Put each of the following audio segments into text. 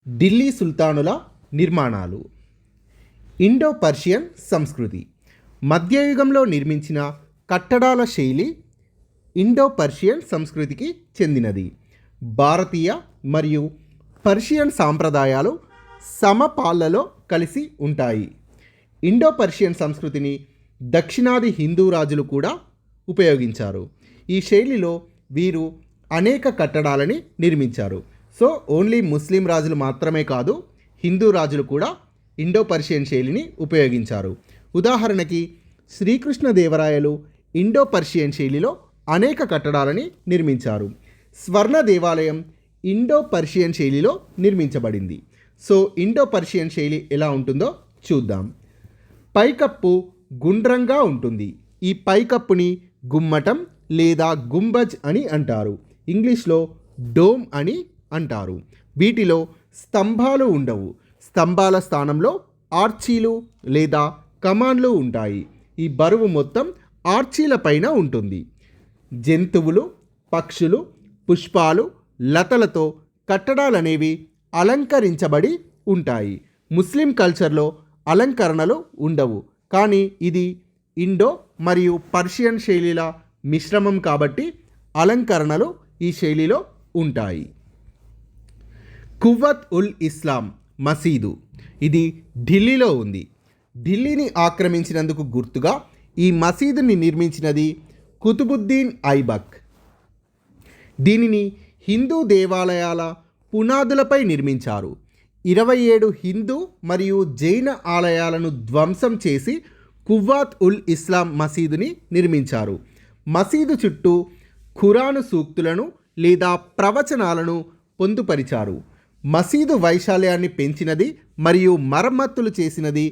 ఢిల్లీ సుల్తానుల నిర్మాణాలు. Indo Persian సంస్కృతి. మధ్యయుగంలో నిర్మించిన కట్టడాల శైలి ఇండో పర్షియన్ సంస్కృతికి చెందినది. భారతీయ మరియు పర్షియన్ సాంప్రదాయాలు సమపాళ్లలో కలిసి ఉంటాయి. ఇండో పర్షియన్ సంస్కృతిని దక్షిణాది హిందూ రాజులు కూడా ఉపయోగించారు. ఈ శైలిలో వీరు అనేక కట్టడాలని నిర్మించారు. సో ఓన్లీ ముస్లిం రాజులు మాత్రమే కాదు, హిందూ రాజులు కూడా ఇండో పర్షియన్ శైలిని ఉపయోగించారు. ఉదాహరణకి శ్రీకృష్ణదేవరాయలు ఇండో పర్షియన్ శైలిలో అనేక కట్టడాలని నిర్మించారు. స్వర్ణ దేవాలయం ఇండో పర్షియన్ శైలిలో నిర్మించబడింది. సో ఇండో పర్షియన్ శైలి ఎలా ఉంటుందో చూద్దాం. పైకప్పు గుండ్రంగా ఉంటుంది. ఈ పైకప్పుని గుమ్మటం లేదా గుంబజ్ అని అంటారు. ఇంగ్లీష్లో డోమ్ అని అంటారు. వీటిలో స్తంభాలు ఉండవు. స్తంభాల స్థానంలో ఆర్చీలు లేదా కమాన్లు ఉంటాయి. ఈ బరువు మొత్తం ఆర్చీల పైన ఉంటుంది. జంతువులు, పక్షులు, పుష్పాలు, లతలతో కట్టడాలనేవి అలంకరించబడి ఉంటాయి. ముస్లిం కల్చర్లో అలంకరణలు ఉండవు, కానీ ఇది ఇండో మరియు పర్షియన్ శైలిల మిశ్రమం కాబట్టి అలంకరణలు ఈ శైలిలో ఉంటాయి. కువ్వత్ ఉల్ ఇస్లాం మసీదు. ఇది ఢిల్లీలో ఉంది. ఢిల్లీని ఆక్రమించినందుకు గుర్తుగా ఈ మసీదుని నిర్మించినది కుతుబుద్దీన్ ఐబక్. దీనిని హిందూ దేవాలయాల పునాదులపై నిర్మించారు. 27 హిందూ మరియు జైన ఆలయాలను ధ్వంసం చేసి కువ్వాత్ ఉల్ ఇస్లాం మసీదుని నిర్మించారు. మసీదు చుట్టూ ఖురాను సూక్తులను లేదా ప్రవచనాలను పొందుపరిచారు. మసీదు వైశాల్యాన్ని పెంచినది మరియు మరమ్మతులు చేసినది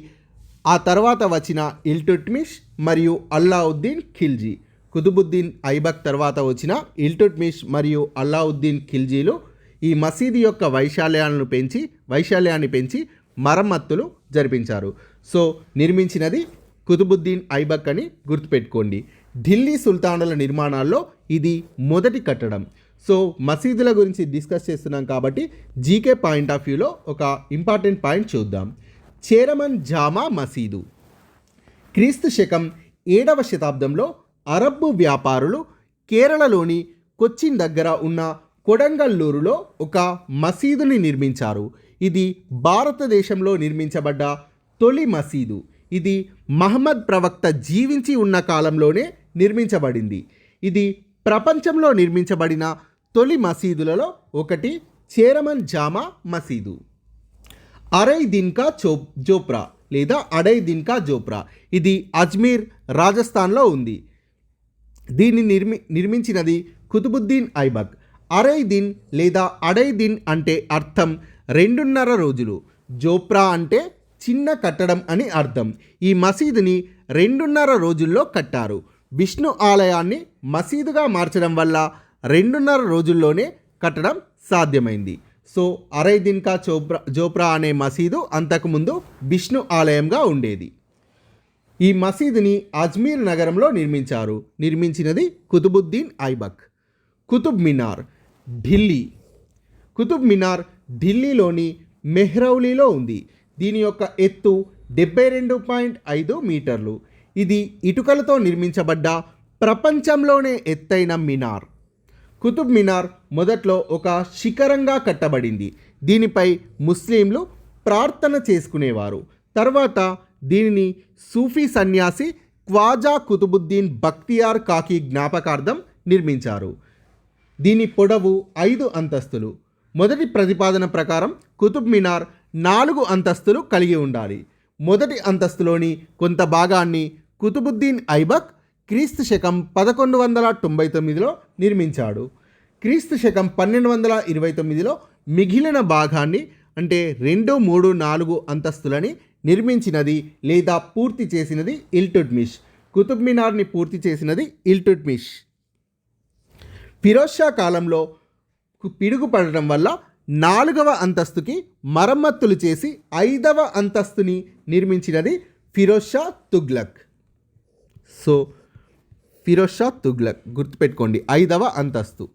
ఆ తర్వాత వచ్చిన ఇల్టుట్మిష్ మరియు అల్లావుద్దీన్ ఖిల్జీ. కుతుబుద్దీన్ ఐబక్ తర్వాత వచ్చిన ఇల్టుట్మిష్ మరియు అల్లావుద్దీన్ ఖిల్జీలు ఈ మసీదు యొక్క వైశాల్యాన్ని పెంచి మరమ్మతులు జరిపించారు. సో నిర్మించినది కుతుబుద్దీన్ ఐబక్ అని గుర్తుపెట్టుకోండి. ఢిల్లీ సుల్తానుల నిర్మాణాల్లో ఇది మొదటి కట్టడం. సో మసీదుల గురించి డిస్కస్ చేస్తున్నాం కాబట్టి జీకే పాయింట్ ఆఫ్ వ్యూలో ఒక ఇంపార్టెంట్ పాయింట్ చూద్దాం. చేరమన్ జామా మసీదు. క్రీస్తు శకం 7వ శతాబ్దంలో అరబ్బు వ్యాపారులు కేరళలోని కొచ్చిన్ దగ్గర ఉన్న కొడంగల్లూరులో ఒక మసీదుని నిర్మించారు. ఇది భారతదేశంలో నిర్మించబడ్డ తొలి మసీదు. ఇది మహమ్మద్ ప్రవక్త జీవించి ఉన్న కాలంలోనే నిర్మించబడింది. ఇది ప్రపంచంలో నిర్మించబడిన తొలి మసీదులలో ఒకటి చేరమన్ జామా మసీదు. అరై దిన్ కా జోప్రా లేదా అడై దిన్ కా జోప్రా. ఇది అజ్మీర్, రాజస్థాన్లో ఉంది. దీన్ని నిర్మించినది కుతుబుద్దీన్ ఐబక్. అరై దిన్ లేదా అడై దిన్ అంటే అర్థం 2.5 రోజులు. జోప్రా అంటే చిన్న కట్టడం అని అర్థం. ఈ మసీదుని 2.5 రోజుల్లో కట్టారు. విష్ణు ఆలయాన్ని మసీదుగా మార్చడం వల్ల 2.5 రోజుల్లోనే కట్టడం సాధ్యమైంది. సో అరై దిన్ కా జోప్రా అనే మసీదు అంతకుముందు విష్ణు ఆలయంగా ఉండేది. ఈ మసీదుని అజ్మీర్ నగరంలో నిర్మించారు. నిర్మించినది కుతుబుద్దీన్ ఐబక్. కుతుబ్ మినార్ ఢిల్లీ. కుతుబ్ మినార్ ఢిల్లీలోని మెహ్రౌలీలో ఉంది. దీని యొక్క ఎత్తు 72.5 మీటర్లు. ఇది ఇటుకలతో నిర్మించబడ్డ ప్రపంచంలోనే ఎత్తైన మినార్. కుతుబ్ మినార్ మొదట్లో ఒక శిఖరంగా కట్టబడింది. దీనిపై ముస్లింలు ప్రార్థన చేసుకునేవారు. తర్వాత దీనిని సూఫీ సన్యాసి ఖ్వాజా కుతుబుద్దీన్ బక్తియార్ కాకి జ్ఞాపకార్థం నిర్మించారు. దీని పొడవు 5 అంతస్తులు. మొదటి ప్రతిపాదన ప్రకారం కుతుబ్ మినార్ 4 అంతస్తులు కలిగి ఉండాలి. మొదటి అంతస్తులోని కొంత భాగాన్ని కుతుబుద్దీన్ ఐబక్ క్రీస్తు శకం 1199లో నిర్మించాడు. క్రీస్తు శకం 1229లో మిగిలిన భాగాన్ని అంటే 2, 3, 4 అంతస్తులని నిర్మించినది లేదా పూర్తి చేసినది ఇల్టుట్మిష్. కుతుబ్ మినార్ని పూర్తి చేసినది ఇల్టుట్మిష్. ఫిరోజ్ షా కాలంలో పిడుగుపడడం వల్ల 4వ అంతస్తుకి మరమ్మతులు చేసి 5వ అంతస్తుని నిర్మించినది ఫిరోజ్ షా తుగ్లక్. సో ఫిరోజ్ షా తుగ్లక్ గుర్తుపెట్టుకోండి, 5వ అంతస్తు.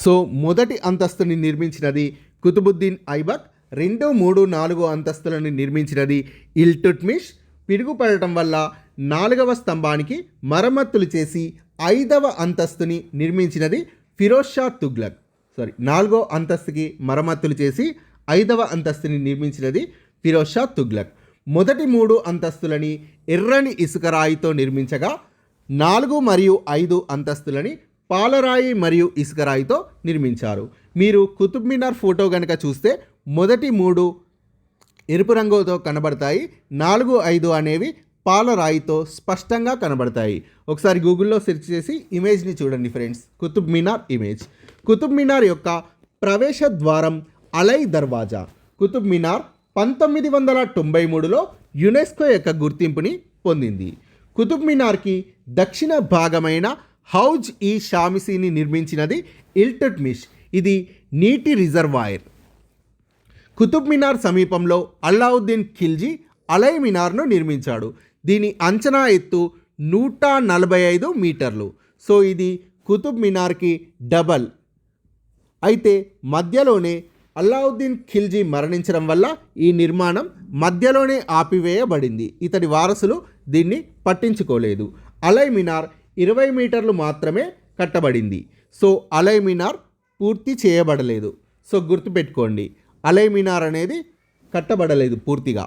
సో మొదటి అంతస్తుని నిర్మించినది కుతుబుద్దీన్ ఐబక్. 2, 3, 4 అంతస్తులను నిర్మించినది ఇల్టుట్మిష్. పిడుగుపడటం వల్ల 4వ స్తంభానికి మరమ్మతులు చేసి 5వ అంతస్తుని నిర్మించినది ఫిరోజ్ షా తుగ్లక్. 4వ అంతస్తుకి మరమ్మతులు చేసి 5వ అంతస్తుని నిర్మించినది ఫిరోజ్ షా తుగ్లక్. మొదటి 3 అంతస్తులని ఎర్రని ఇసుక రాయితో నిర్మించగా 4 మరియు 5 అంతస్తులని పాలరాయి మరియు ఇసుక రాయితో నిర్మించారు. మీరు కుతుబ్ మినార్ ఫోటో కనుక చూస్తే మొదటి 3 ఎరుపు రంగుతో కనబడతాయి, 4, 5 అనేవి పాలరాయితో స్పష్టంగా కనబడతాయి. ఒకసారి గూగుల్లో సెర్చ్ చేసి ఇమేజ్ని చూడండి ఫ్రెండ్స్, కుతుబ్ మినార్ ఇమేజ్. కుతుబ్ మినార్ యొక్క ప్రవేశ ద్వారం అలై దర్వాజా. కుతుబ్ మినార్ 1993లో యునెస్కో యొక్క గుర్తింపుని పొందింది. కుతుబ్ మినార్కి దక్షిణ భాగమైన హౌజ్ ఈ షామిసీని నిర్మించినది ఇల్టుట్మిష్. ఇది నీటి రిజర్వాయర్. కుతుబ్ మినార్ సమీపంలో అల్లావుద్దీన్ ఖిల్జీ అలై మినార్ను నిర్మించాడు. దీని అంచనా ఎత్తు 145 మీటర్లు. సో ఇది కుతుబ్ మినార్కి డబల్. అయితే మధ్యలోనే అల్లావుద్దీన్ ఖిల్జీ మరణించడం వల్ల ఈ నిర్మాణం మధ్యలోనే ఆపివేయబడింది. ఇతడి వారసులు దీన్ని పట్టించుకోలేదు. అలై మినార్ 20 మీటర్లు మాత్రమే కట్టబడింది. సో అలై మినార్ పూర్తి చేయబడలేదు. సో గుర్తుపెట్టుకోండి, అలై మినార్ అనేది కట్టబడలేదు పూర్తిగా.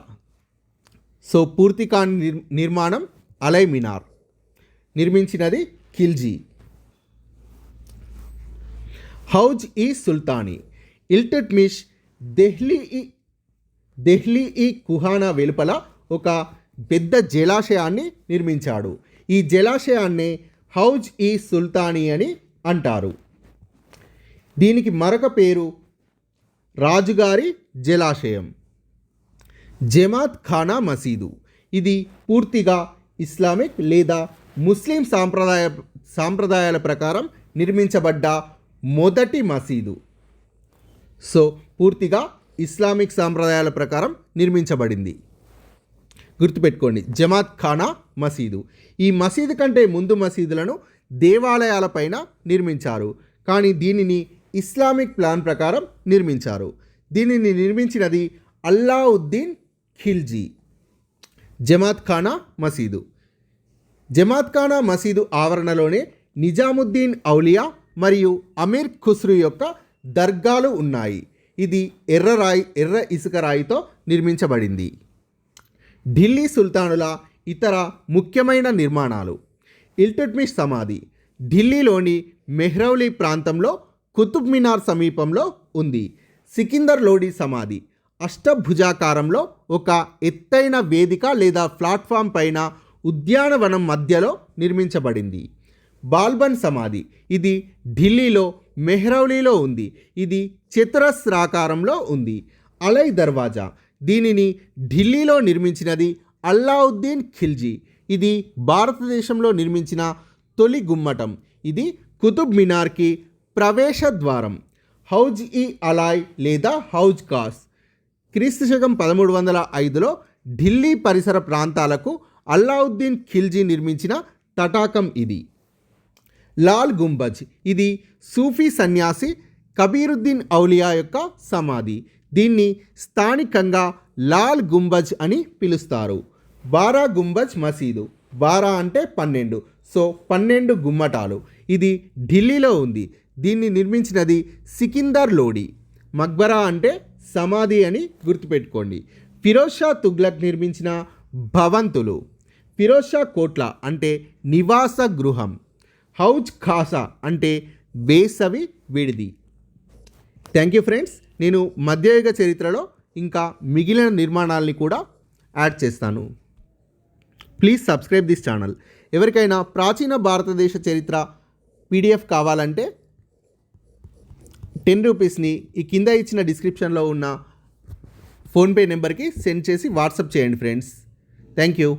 సో పూర్తి కాని నిర్మాణం అలై మినార్. నిర్మించినది ఖిల్జీ. హౌజ్ ఈ సుల్తానీ. ఇల్టుట్మిష్ దెహ్లీ ఈ కుహానా వెలుపల ఒక పెద్ద జలాశయాన్ని నిర్మించాడు. ఈ జలాశయాన్నే హౌజ్ ఈ సుల్తానీ అని అంటారు. దీనికి మరొక పేరు రాజుగారి జలాశయం. జమాత్ ఖానా మసీదు. ఇది పూర్తిగా ఇస్లామిక్ లేదా ముస్లిం సాంప్రదాయాల ప్రకారం నిర్మించబడ్డ మొదటి మసీదు. సో పూర్తిగా ఇస్లామిక్ సాంప్రదాయాల ప్రకారం నిర్మించబడింది. గుర్తుపెట్టుకోండి, జమాత్ ఖానా మసీదు. ఈ మసీదు కంటే ముందు మసీదులను దేవాలయాలపైన నిర్మించారు, కానీ దీనిని ఇస్లామిక్ ప్లాన్ ప్రకారం నిర్మించారు. దీనిని నిర్మించినది అల్లావుద్దీన్ ఖిల్జీ. జమాత్ ఖానా మసీదు. జమాత్ ఖానా మసీదు ఆవరణలోనే నిజాముద్దీన్ ఔలియా మరియు అమీర్ ఖుస్రు యొక్క దర్గాలు ఉన్నాయి. ఇది ఎర్ర ఇసుక రాయితో నిర్మించబడింది. ఢిల్లీ సుల్తానుల ఇతర ముఖ్యమైన నిర్మాణాలు. ఇల్టుట్మిష్ సమాధి ఢిల్లీలోని మెహ్రౌలీ ప్రాంతంలో కుతుబ్ మినార్ సమీపంలో ఉంది. సికిందర్ లోడి సమాధి అష్టభుజాకారంలో ఒక ఎత్తైన వేదిక లేదా ప్లాట్ఫామ్ పైన ఉద్యానవనం మధ్యలో నిర్మించబడింది. బాల్బన్ సమాధి ఇది ఢిల్లీలో మెహ్రౌలీలో ఉంది. ఇది చతురస్రాకారంలో ఉంది. అలై దర్వాజా దీనిని ఢిల్లీలో నిర్మించినది అల్లావుద్దీన్ ఖిల్జీ. ఇది భారతదేశంలో నిర్మించిన తొలి గుమ్మటం. ఇది కుతుబ్ మినార్కి ప్రవేశ ద్వారం. హౌజ్ ఈ అలాయ్ లేదా హౌజ్ కాస్ క్రీస్తుశకం 1305లో ఢిల్లీ పరిసర ప్రాంతాలకు అల్లావుద్దీన్ ఖిల్జీ నిర్మించిన తటాకం ఇది. లాల్ గుంబజ్ ఇది సూఫీ సన్యాసి కబీరుద్దీన్ ఔలియా యొక్క సమాధి. దీన్ని స్థానికంగా లాల్ గుంబజ్ అని పిలుస్తారు. బారా గుంబజ్ మసీదు. బారా అంటే 12, సో 12 గుమ్మటాలు. ఇది ఢిల్లీలో ఉంది. దీన్ని నిర్మించినది సికిందర్ లోడి. మక్బరా అంటే సమాధి అని గుర్తుపెట్టుకోండి. ఫిరోజ్ షా తుగ్లక్ నిర్మించిన భవంతులు. ఫిరోజ్ షా కోట్ల అంటే నివాస గృహం. హౌజ్ ఖాసా అంటే వేసవి విడిది. Thank you friends. నేను మధ్యయుగ చరిత్రలో ఇంకా మిగిలిన నిర్మాణాలని కూడా యాడ్ చేస్తాను. Please subscribe this channel. ఎవరికైనా ప్రాచీన భారతదేశ చరిత్ర పీడిఎఫ్ కావాలంటే 10 రూపీస్ని ఈ కింద ఇచ్చిన డిస్క్రిప్షన్లో ఉన్న ఫోన్పే నెంబర్కి సెండ్ చేసి వాట్సాప్ చేయండి ఫ్రెండ్స్. Thank you.